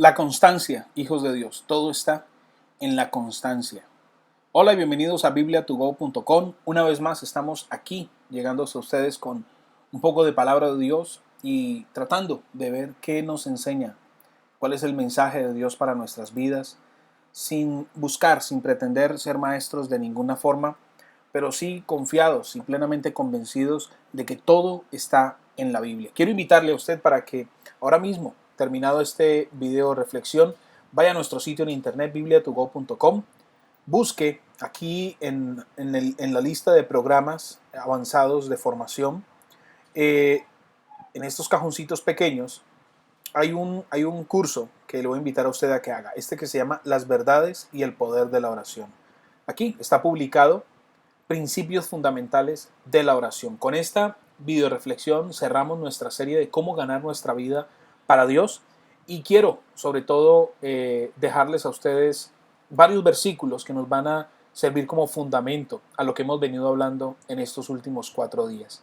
La constancia, hijos de Dios, todo está en la constancia. Hola y bienvenidos a bibliatogo.com. Una vez más estamos aquí llegando a ustedes con un poco de palabra de Dios y tratando de ver qué nos enseña, cuál es el mensaje de Dios para nuestras vidas, sin buscar, sin pretender ser maestros de ninguna forma, pero sí confiados y plenamente convencidos de que todo está en la Biblia. Quiero invitarle a usted para que ahora mismo, terminado este video reflexión, vaya a nuestro sitio en internet bibliatogo.com, busque aquí en la lista de programas avanzados de formación, en estos cajoncitos pequeños, hay un curso que le voy a invitar a usted a que haga, que se llama Las verdades y el poder de la oración. Aquí está publicado principios fundamentales de la oración. Con esta video reflexión cerramos nuestra serie de cómo ganar nuestra vida para Dios y quiero sobre todo dejarles a ustedes varios versículos que nos van a servir como fundamento a lo que hemos venido hablando en estos últimos 4 días.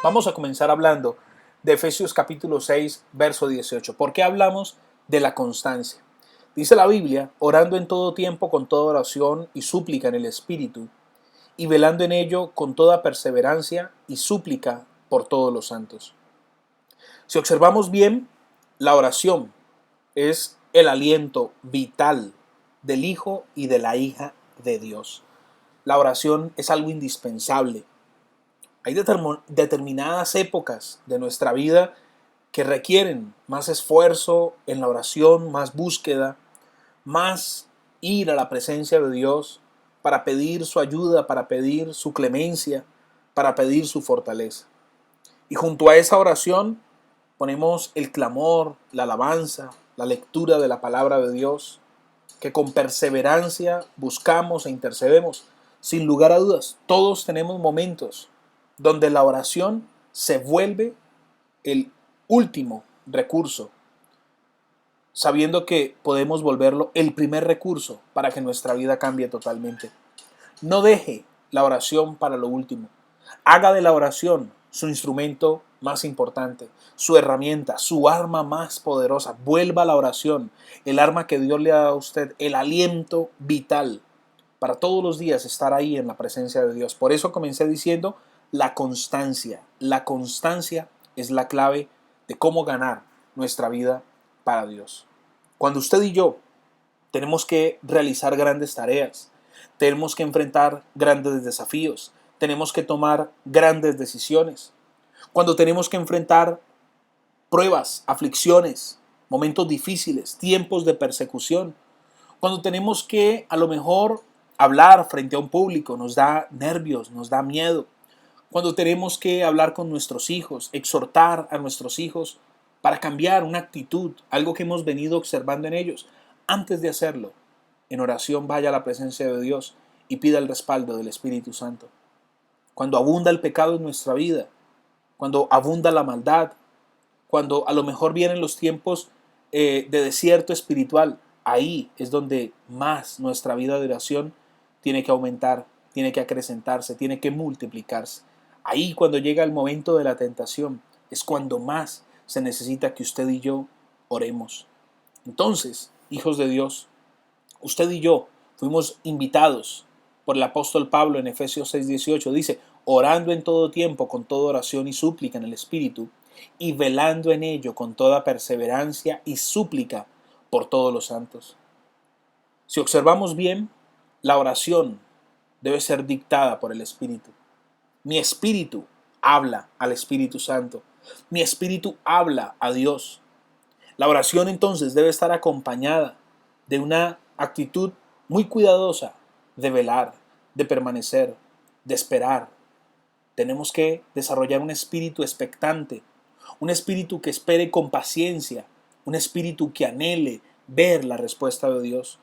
Vamos a comenzar hablando de Efesios capítulo 6, verso 18. ¿Por qué hablamos de la constancia? Dice la Biblia, orando en todo tiempo con toda oración y súplica en el Espíritu, y velando en ello con toda perseverancia y súplica por todos los santos. Si observamos bien, la oración es el aliento vital del Hijo y de la hija de Dios. La oración es algo indispensable. Hay determinadas épocas de nuestra vida que requieren más esfuerzo en la oración, más búsqueda, más ir a la presencia de Dios para pedir su ayuda, para pedir su clemencia, para pedir su fortaleza. Y junto a esa oración ponemos el clamor, la alabanza, la lectura de la palabra de Dios, que con perseverancia buscamos e intercedemos. Sin lugar a dudas, todos tenemos momentos donde la oración se vuelve el último recurso, sabiendo que podemos volverlo el primer recurso para que nuestra vida cambie totalmente. No deje la oración para lo último. Haga de la oración su instrumento más importante, su herramienta, su arma más poderosa. Vuelva a la oración, el arma que Dios le ha dado a usted, el aliento vital para todos los días estar ahí en la presencia de Dios. Por eso comencé diciendo la constancia. La constancia es la clave de cómo ganar nuestra vida para Dios. Cuando usted y yo tenemos que realizar grandes tareas, tenemos que enfrentar grandes desafíos, tenemos que tomar grandes decisiones, cuando tenemos que enfrentar pruebas, aflicciones, momentos difíciles, tiempos de persecución, cuando tenemos que a lo mejor hablar frente a un público, nos da nervios, nos da miedo, cuando tenemos que hablar con nuestros hijos, exhortar a nuestros hijos para cambiar una actitud, algo que hemos venido observando en ellos. Antes de hacerlo, en oración vaya a la presencia de Dios y pida el respaldo del Espíritu Santo. Cuando abunda el pecado en nuestra vida, cuando abunda la maldad, cuando a lo mejor vienen los tiempos de desierto espiritual, ahí es donde más nuestra vida de oración tiene que aumentar, tiene que acrecentarse, tiene que multiplicarse. Ahí cuando llega el momento de la tentación, es cuando más se necesita que usted y yo oremos. Entonces, hijos de Dios, usted y yo fuimos invitados por el apóstol Pablo en Efesios 6:18. Dice, orando en todo tiempo con toda oración y súplica en el Espíritu, y velando en ello con toda perseverancia y súplica por todos los santos. Si observamos bien, la oración debe ser dictada por el Espíritu. Mi espíritu habla al Espíritu Santo. Mi espíritu habla a Dios. La oración entonces debe estar acompañada de una actitud muy cuidadosa de velar, de permanecer, de esperar. Tenemos que desarrollar un espíritu expectante, un espíritu que espere con paciencia, un espíritu que anhele ver la respuesta de Dios.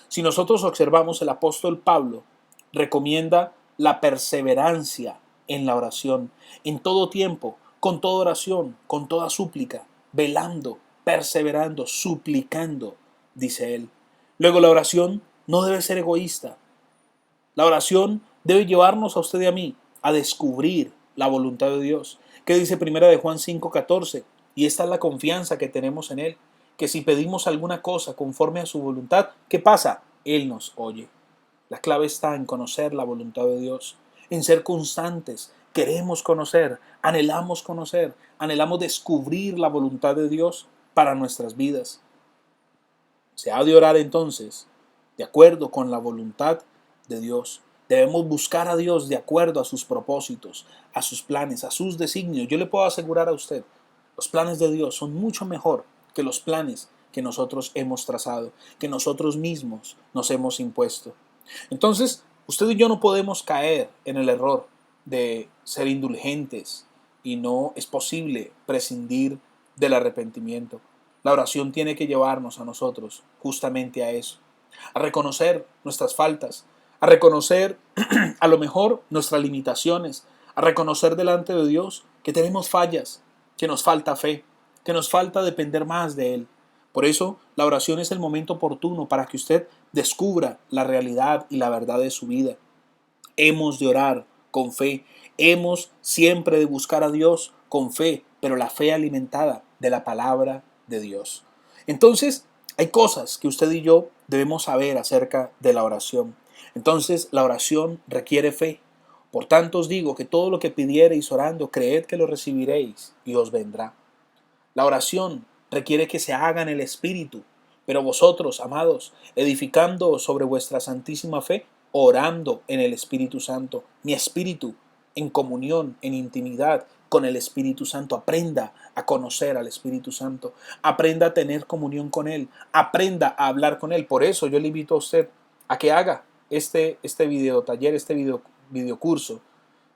Si nosotros observamos, el apóstol Pablo recomienda la perseverancia en la oración, en todo tiempo, con toda oración, con toda súplica, velando, perseverando, suplicando, dice él. Luego, la oración no debe ser egoísta. La oración debe llevarnos a usted y a mí a descubrir la voluntad de Dios. ¿Qué dice 1 de Juan 5:14? Y esta es la confianza que tenemos en Él, que si pedimos alguna cosa conforme a su voluntad, ¿qué pasa? Él nos oye. La clave está en conocer la voluntad de Dios, en ser constantes. Queremos conocer, anhelamos descubrir la voluntad de Dios para nuestras vidas. Se ha de orar entonces de acuerdo con la voluntad de Dios. Debemos buscar a Dios de acuerdo a sus propósitos, a sus planes, a sus designios. Yo le puedo asegurar a usted, los planes de Dios son mucho mejor que los planes que nosotros hemos trazado, que nosotros mismos nos hemos impuesto. Entonces, usted y yo no podemos caer en el error de ser indulgentes y no es posible prescindir del arrepentimiento. La oración tiene que llevarnos a nosotros justamente a eso, a reconocer nuestras faltas, a reconocer a lo mejor nuestras limitaciones, a reconocer delante de Dios que tenemos fallas, que nos falta fe, que nos falta depender más de Él. Por eso la oración es el momento oportuno para que usted descubra la realidad y la verdad de su vida. Hemos de orar con fe, hemos siempre de buscar a Dios con fe, pero la fe alimentada de la palabra de Dios. Entonces, hay cosas que usted y yo debemos saber acerca de la oración. Entonces, la oración requiere fe. Por tanto os digo que todo lo que pidiereis orando, creed que lo recibiréis y os vendrá. La oración requiere que se haga en el Espíritu, pero vosotros, amados, edificando sobre vuestra santísima fe, orando en el Espíritu Santo. Mi espíritu, en comunión, en intimidad con el Espíritu Santo. Aprenda a conocer al Espíritu Santo. Aprenda a tener comunión con Él. Aprenda a hablar con Él. Por eso yo le invito a usted a que haga este video taller, este video curso.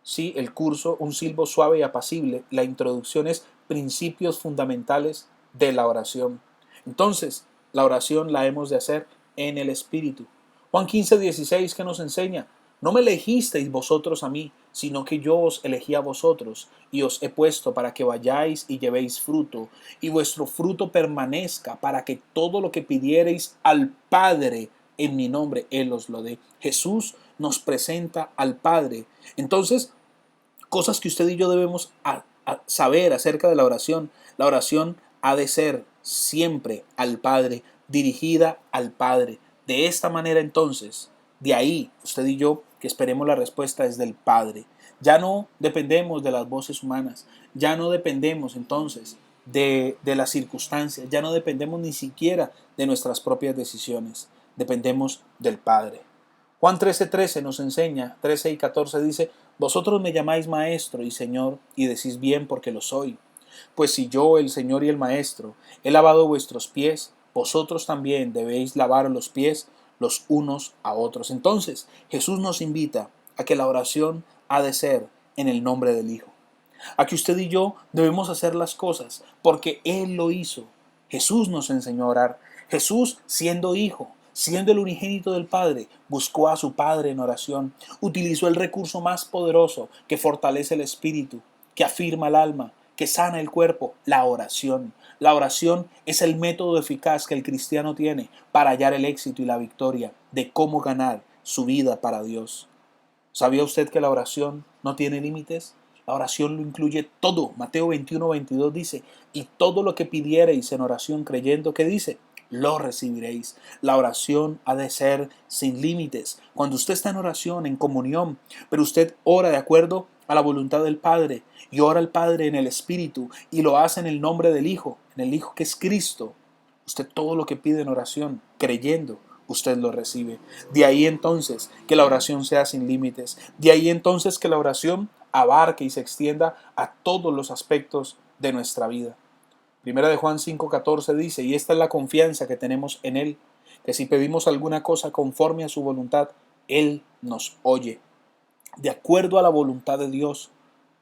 Sí, el curso Un silbo suave y apacible. La introducción es principios fundamentales de la oración. Entonces, la oración la hemos de hacer en el Espíritu. Juan 15:16 que nos enseña: no me elegisteis vosotros a mí, sino que yo os elegí a vosotros y os he puesto para que vayáis y llevéis fruto, y vuestro fruto permanezca, para que todo lo que pidiereis al Padre en mi nombre, Él os lo dé. Jesús nos presenta al Padre. Entonces, cosas que usted y yo debemos saber acerca de la oración. La oración ha de ser siempre al Padre, dirigida al Padre. De esta manera entonces, de ahí usted y yo que esperemos la respuesta es del Padre. Ya no dependemos de las voces humanas, ya no dependemos entonces de las circunstancias, ya no dependemos ni siquiera de nuestras propias decisiones, dependemos del Padre. Juan 13:13 nos enseña, 13 y 14 dice: vosotros me llamáis maestro y señor, y decís bien porque lo soy. Pues si yo, el Señor y el Maestro, he lavado vuestros pies, vosotros también debéis lavar los pies los unos a otros. Entonces, Jesús nos invita a que la oración ha de ser en el nombre del Hijo. A que usted y yo debemos hacer las cosas porque Él lo hizo. Jesús nos enseñó a orar. Jesús, siendo Hijo, siendo el unigénito del Padre, buscó a su Padre en oración. Utilizó el recurso más poderoso que fortalece el espíritu, que afirma el alma, que sana el cuerpo, la oración. La oración es el método eficaz que el cristiano tiene para hallar el éxito y la victoria de cómo ganar su vida para Dios. ¿Sabía usted que la oración no tiene límites? La oración lo incluye todo. Mateo 21:22 dice: y todo lo que pidiereis en oración creyendo, ¿qué dice? Lo recibiréis. La oración ha de ser sin límites. Cuando usted está en oración, en comunión, pero usted ora de acuerdo a la voluntad del Padre y ora al Padre en el Espíritu y lo hace en el nombre del Hijo, en el Hijo que es Cristo, usted todo lo que pide en oración, creyendo, usted lo recibe. De ahí entonces que la oración sea sin límites. De ahí entonces que la oración abarque y se extienda a todos los aspectos de nuestra vida. Primera de Juan 5:14 dice: y esta es la confianza que tenemos en Él, que si pedimos alguna cosa conforme a su voluntad, Él nos oye. De acuerdo a la voluntad de Dios.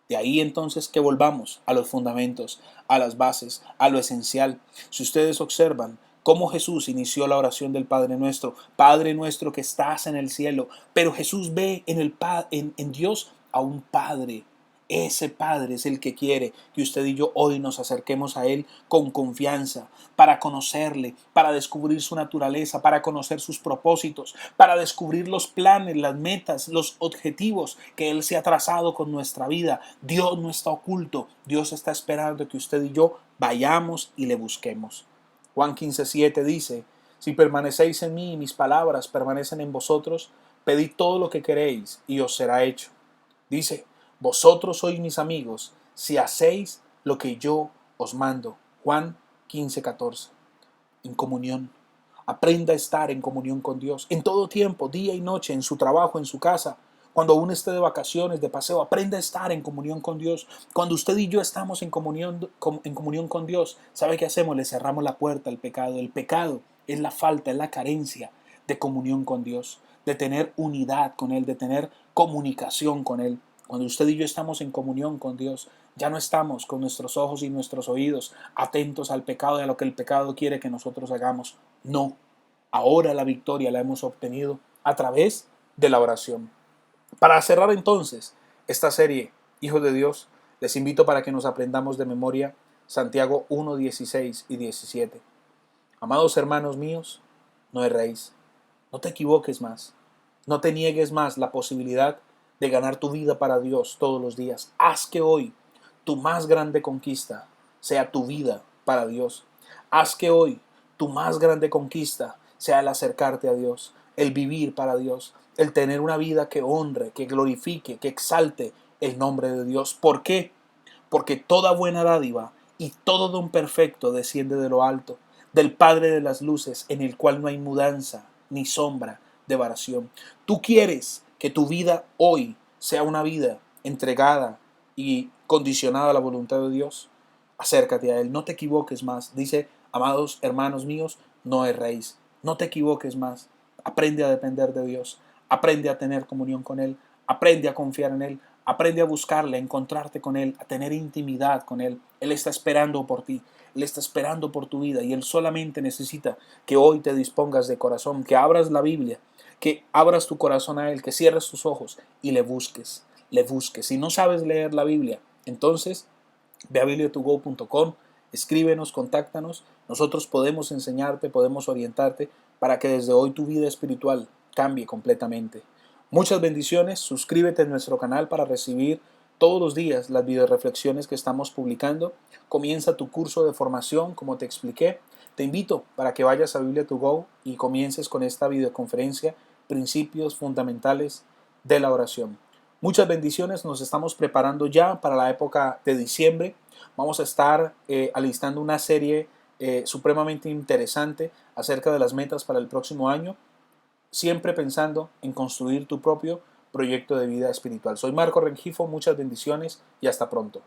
De ahí entonces que volvamos a los fundamentos, a las bases, a lo esencial. Si ustedes observan cómo Jesús inició la oración del Padre nuestro que estás en el cielo, pero Jesús ve en Dios a un Padre. Ese Padre es el que quiere que usted y yo hoy nos acerquemos a Él con confianza, para conocerle, para descubrir su naturaleza, para conocer sus propósitos, para descubrir los planes, las metas, los objetivos que Él se ha trazado con nuestra vida. Dios no está oculto, Dios está esperando que usted y yo vayamos y le busquemos. Juan 15:7 dice, si permanecéis en mí y mis palabras permanecen en vosotros, pedid todo lo que queréis y os será hecho. Dice, vosotros sois mis amigos si hacéis lo que yo os mando. Juan 15:14. En comunión. Aprenda a estar en comunión con Dios. En todo tiempo, día y noche, en su trabajo, en su casa. Cuando aún esté de vacaciones, de paseo, aprenda a estar en comunión con Dios. Cuando usted y yo estamos en comunión con Dios, ¿sabe qué hacemos? Le cerramos la puerta al pecado. El pecado es la falta, es la carencia de comunión con Dios, de tener unidad con Él, de tener comunicación con Él. Cuando usted y yo estamos en comunión con Dios, ya no estamos con nuestros ojos y nuestros oídos atentos al pecado y a lo que el pecado quiere que nosotros hagamos. No, ahora la victoria la hemos obtenido a través de la oración. Para cerrar entonces esta serie, Hijos de Dios, les invito para que nos aprendamos de memoria Santiago 1, 16 y 17. Amados hermanos míos, no erréis, no te equivoques más, no te niegues más la posibilidad de ganar tu vida para Dios todos los días. Haz que hoy tu más grande conquista sea tu vida para Dios. Haz que hoy tu más grande conquista sea el acercarte a Dios, el vivir para Dios, el tener una vida que honre, que glorifique, que exalte el nombre de Dios. ¿Por qué? Porque toda buena dádiva y todo don perfecto desciende de lo alto, del Padre de las luces, en el cual no hay mudanza ni sombra de variación. Tú quieres que tu vida hoy sea una vida entregada y condicionada a la voluntad de Dios. Acércate a Él, no te equivoques más. Dice, amados hermanos míos, no erréis, no te equivoques más. Aprende a depender de Dios, aprende a tener comunión con Él, aprende a confiar en Él, aprende a buscarle, a encontrarte con Él, a tener intimidad con Él. Él está esperando por ti, Él está esperando por tu vida y Él solamente necesita que hoy te dispongas de corazón, que abras la Biblia, que abras tu corazón a Él, que cierres tus ojos y le busques, le busques. Si no sabes leer la Biblia, entonces ve a bibliatogo.com, escríbenos, contáctanos. Nosotros podemos enseñarte, podemos orientarte para que desde hoy tu vida espiritual cambie completamente. Muchas bendiciones, suscríbete a nuestro canal para recibir todos los días las videoreflexiones que estamos publicando. Comienza tu curso de formación, como te expliqué. Te invito para que vayas a Biblia to Go y comiences con esta videoconferencia, Principios Fundamentales de la Oración. Muchas bendiciones, nos estamos preparando ya para la época de diciembre. Vamos a estar alistando una serie supremamente interesante acerca de las metas para el próximo año, siempre pensando en construir tu propio proyecto de vida espiritual. Soy Marco Rengifo, muchas bendiciones y hasta pronto.